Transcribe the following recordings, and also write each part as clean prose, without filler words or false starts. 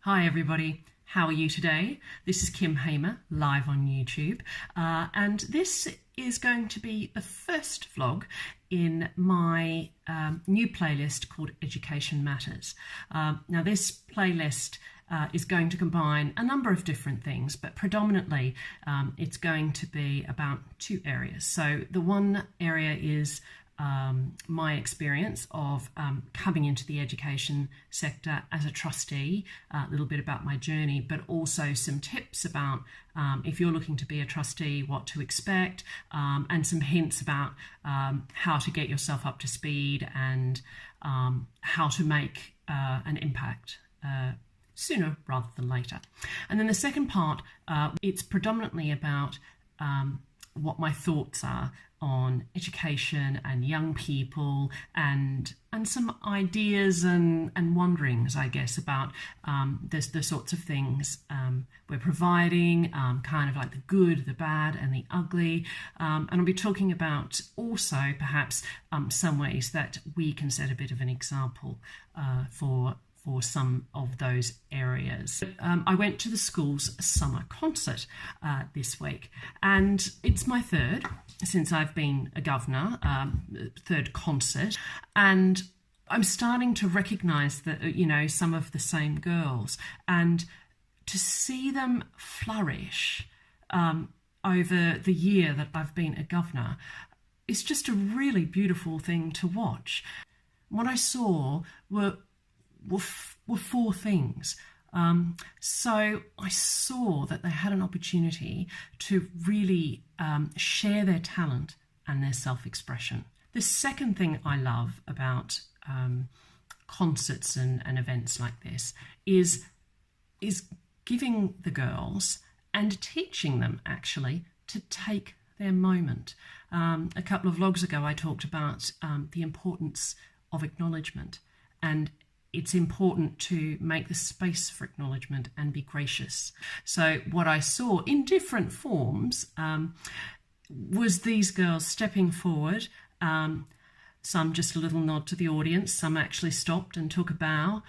Hi everybody, how are you today? This is Kim Hamer, live on YouTube, and this is going to be the first vlog in my new playlist called Education Matters. Now this playlist is going to combine a number of different things, but predominantly it's going to be about two areas. So the one area is my experience of coming into the education sector as a trustee, a little bit about my journey, but also some tips about if you're looking to be a trustee, what to expect, and some hints about how to get yourself up to speed and how to make an impact sooner rather than later. And then the second part, it's predominantly about what my thoughts are on education and young people and some ideas and wonderings, I guess, about the sorts of things we're providing, kind of like the good, the bad and the ugly. And I'll be talking about also perhaps some ways that we can set a bit of an example for some of those areas. I went to the school's summer concert this week, and it's my third since I've been a governor, third concert, and I'm starting to recognise that, you know, some of the same girls, and to see them flourish over the year that I've been a governor is just a really beautiful thing to watch. What I saw were four things. So I saw that they had an opportunity to really share their talent and their self-expression. The second thing I love about concerts and events like this is giving the girls and teaching them actually to take their moment. A couple of vlogs ago I talked about the importance of acknowledgement, and it's important to make the space for acknowledgement and be gracious. So what I saw in different forms was these girls stepping forward, some just a little nod to the audience, some actually stopped and took a bow.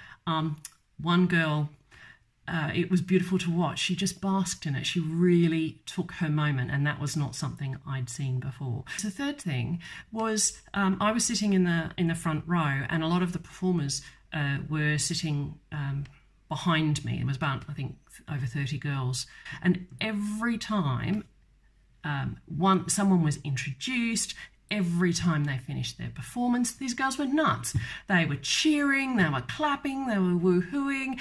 One girl, it was beautiful to watch. She just basked in it. She really took her moment, and that was not something I'd seen before. The third thing was I was sitting in the front row, and a lot of the performers were sitting behind me. There was about, I think, over 30 girls, and every time someone was introduced, every time they finished their performance, these girls were nuts. They were cheering, they were clapping, they were woohooing,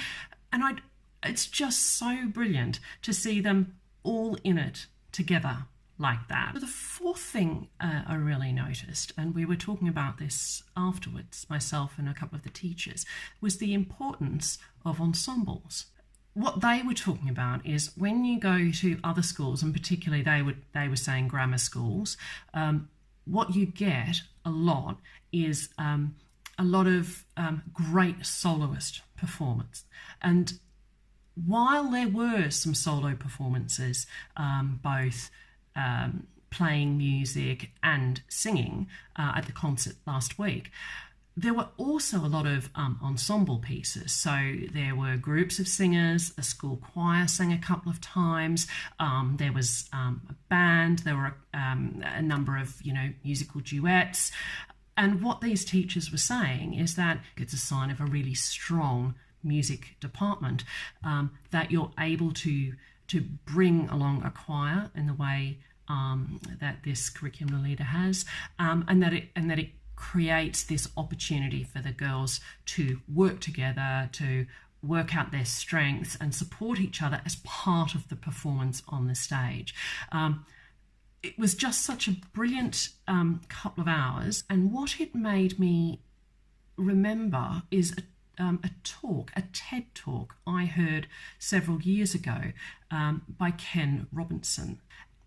and it's just so brilliant to see them all in it together like that. But the fourth thing I really noticed, and we were talking about this afterwards, myself and a couple of the teachers, was the importance of ensembles. What they were talking about is when you go to other schools, and particularly they were saying grammar schools, what you get a lot is a lot of great soloist performance. And while there were some solo performances, both playing music and singing at the concert last week, there were also a lot of ensemble pieces. So there were groups of singers, a school choir sang a couple of times, there was a band, there were a number of, musical duets. And what these teachers were saying is that it's a sign of a really strong music department, that you're able to bring along a choir in the way that this curriculum leader has, and that it creates this opportunity for the girls to work together, to work out their strengths and support each other as part of the performance on the stage. It was just such a brilliant couple of hours, and what it made me remember is a TED talk I heard several years ago by Ken Robinson.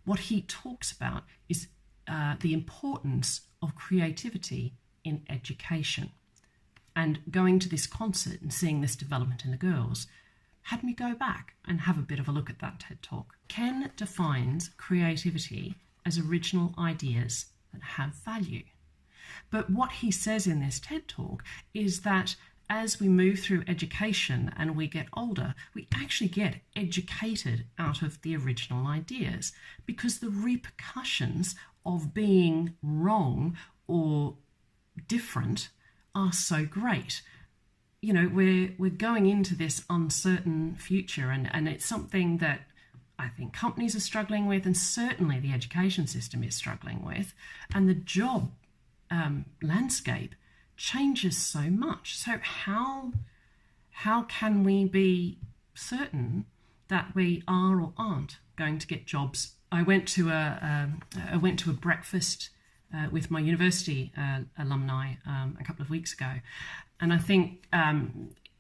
What he talks about is the importance of creativity in education. And going to this concert and seeing this development in the girls had me go back and have a bit of a look at that TED talk. Ken defines creativity as original ideas that have value. But what he says in this TED talk is that as we move through education and we get older, we actually get educated out of the original ideas, because the repercussions of being wrong or different are so great. You know, we're going into this uncertain future, and it's something that I think companies are struggling with, and certainly the education system is struggling with, and the job landscape changes so much. So how can we be certain that we are or aren't going to get jobs? I went to a breakfast with my university alumni a couple of weeks ago, and I think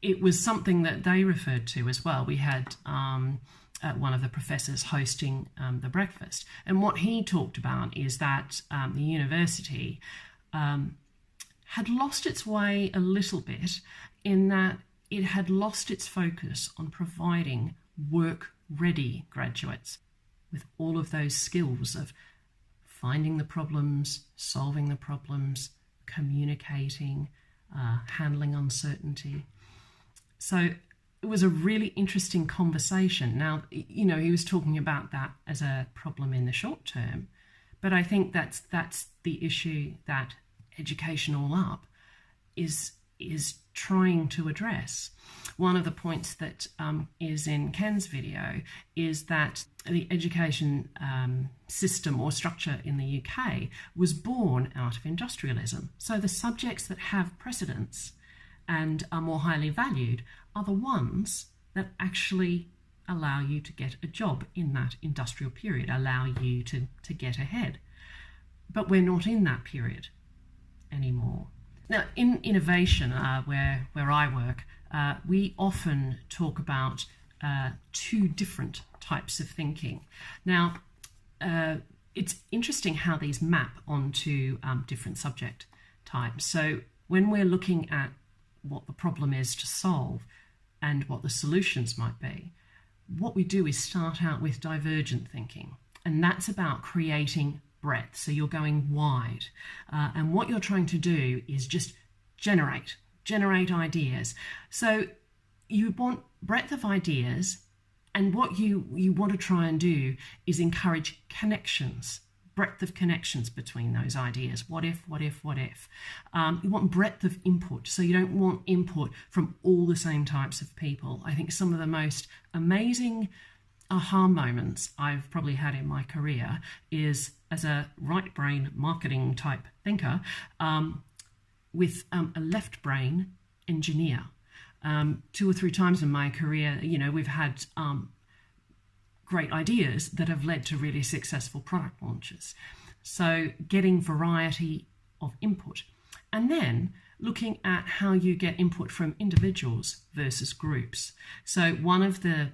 it was something that they referred to as well. We had one of the professors hosting the breakfast, and what he talked about is that the university had lost its way a little bit, in that it had lost its focus on providing work-ready graduates with all of those skills of finding the problems, solving the problems, communicating, handling uncertainty. So it was a really interesting conversation. Now, you know, he was talking about that as a problem in the short term, but I think that's the issue that Education All Up is trying to address. One of the points that is in Ken's video is that the education system or structure in the UK was born out of industrialism. So the subjects that have precedence and are more highly valued are the ones that actually allow you to get a job in that industrial period, allow you to get ahead. But we're not in that period anymore. Now, in innovation, where I work, we often talk about two different types of thinking. Now, it's interesting how these map onto different subject types. So when we're looking at what the problem is to solve and what the solutions might be, what we do is start out with divergent thinking, and that's about creating breadth. So you're going wide, and what you're trying to do is just generate ideas. So you want breadth of ideas, and what you want to try and do is encourage connections, breadth of connections between those ideas. What if? You want breadth of input, so you don't want input from all the same types of people. I think some of the most amazing aha moments I've probably had in my career is as a right brain marketing type thinker with a left brain engineer. 2 or 3 times in my career, you know, we've had great ideas that have led to really successful product launches. So getting variety of input, and then looking at how you get input from individuals versus groups. So one of the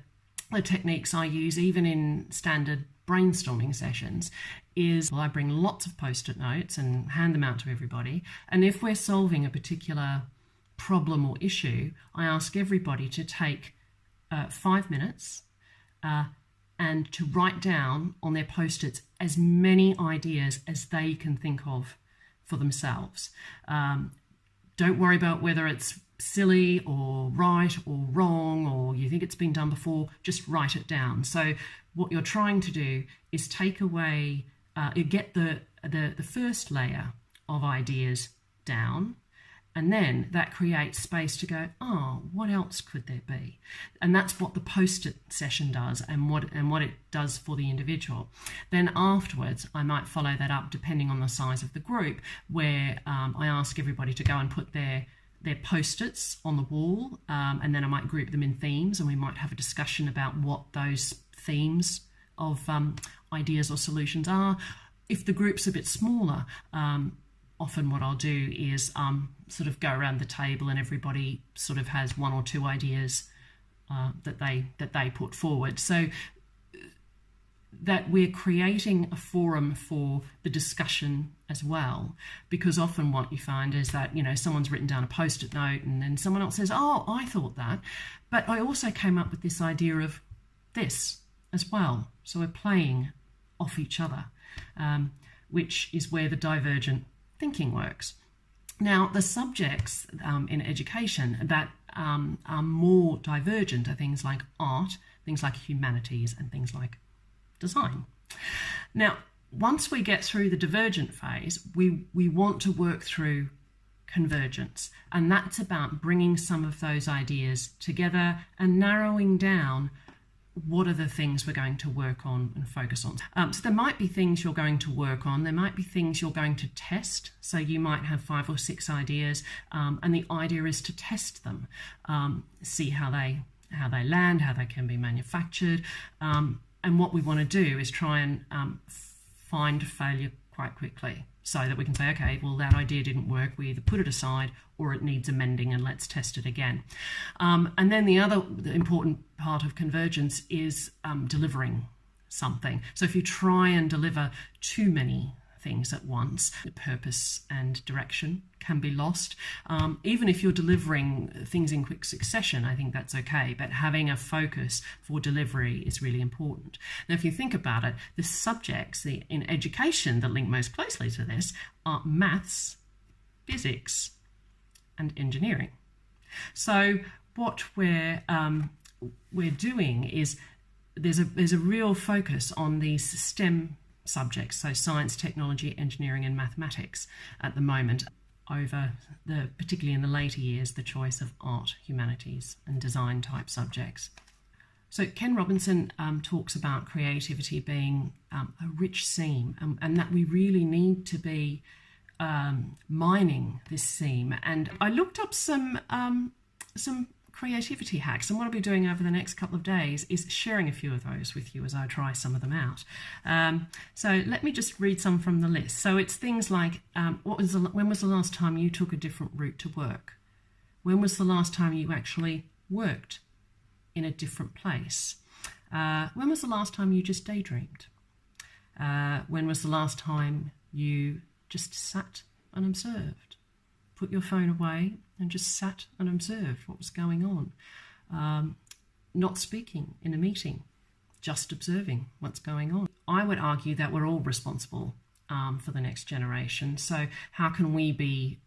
techniques I use even in standard brainstorming sessions is, well, I bring lots of post-it notes and hand them out to everybody, and if we're solving a particular problem or issue, I ask everybody to take 5 minutes and to write down on their post-its as many ideas as they can think of for themselves. Don't worry about whether it's silly or right or wrong or you think it's been done before, just write it down. So what you're trying to do is take away, get the first layer of ideas down, and then that creates space to go, oh, what else could there be? And that's what the post-it session does, and what it does for the individual. Then afterwards, I might follow that up, depending on the size of the group, where I ask everybody to go and put their post-its on the wall, and then I might group them in themes, and we might have a discussion about what those themes of ideas or solutions are. If the group's a bit smaller, often what I'll do is sort of go around the table and everybody sort of has 1 or 2 ideas that they put forward. So that we're creating a forum for the discussion as well, because often what you find is that, you know, someone's written down a post-it note and then someone else says, oh, I thought that, but I also came up with this idea of this as well. So we're playing off each other, which is where the divergent thinking works. Now, the subjects in education that are more divergent are things like art, things like humanities, and things like design. Now, once we get through the divergent phase, we want to work through convergence, and that's about bringing some of those ideas together and narrowing down what are the things we're going to work on and focus on. So there might be things you're going to work on, there might be things you're going to test, so you might have 5 or 6 ideas, and the idea is to test them, see how they land, how they can be manufactured, and what we want to do is try and find failure quite quickly, so that we can say, okay, well, that idea didn't work, we either put it aside or it needs amending and let's test it again. And then the important part of convergence is delivering something. So if you try and deliver too many things at once, the purpose and direction can be lost. Even if you're delivering things in quick succession, I think that's okay, but having a focus for delivery is really important. Now, if you think about it, the subjects in education that link most closely to this are maths, physics, and engineering. So what we're doing is there's a real focus on these STEM subjects, so science, technology, engineering, and mathematics at the moment, over particularly in the later years, the choice of art, humanities, and design type subjects. So Ken Robinson talks about creativity being a rich seam, and that we really need to be mining this seam. And I looked up some creativity hacks, and what I'll be doing over the next couple of days is sharing a few of those with you as I try some of them out. So let me just read some from the list. So it's things like, when was the last time you took a different route to work? When was the last time you actually worked in a different place? When was the last time you just daydreamed? When was the last time you just sat and observed? Put your phone away and just sat and observed what was going on. Not speaking in a meeting, just observing what's going on. I would argue that we're all responsible for the next generation. So how can we be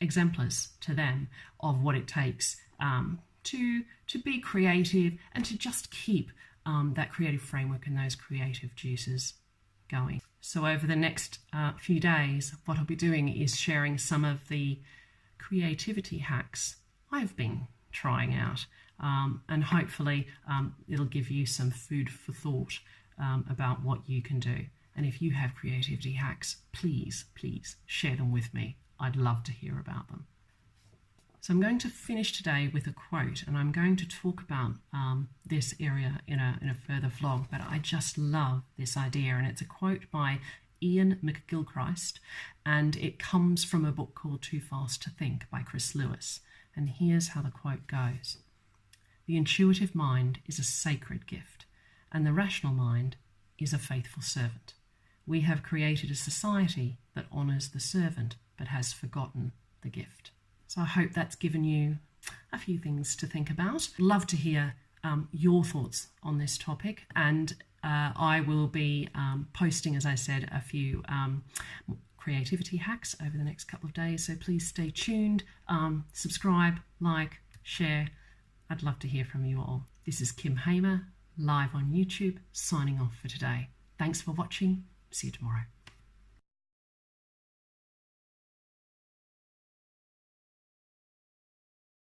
exemplars to them of what it takes to be creative and to just keep that creative framework and those creative juices going. So over the next few days, what I'll be doing is sharing some of the creativity hacks I've been trying out, and hopefully it'll give you some food for thought about what you can do. And if you have creativity hacks, please share them with me. I'd love to hear about them. So I'm going to finish today with a quote, and I'm going to talk about this area in a further vlog, but I just love this idea, and it's a quote by Ian McGilchrist, and it comes from a book called Too Fast to Think by Chris Lewis. And here's how the quote goes. The intuitive mind is a sacred gift, and the rational mind is a faithful servant. We have created a society that honours the servant, but has forgotten the gift. So I hope that's given you a few things to think about. Love to hear your thoughts on this topic, and I will be posting, as I said, a few creativity hacks over the next couple of days. So please stay tuned, subscribe, like, share. I'd love to hear from you all. This is Kim Hamer, live on YouTube, signing off for today. Thanks for watching. See you tomorrow.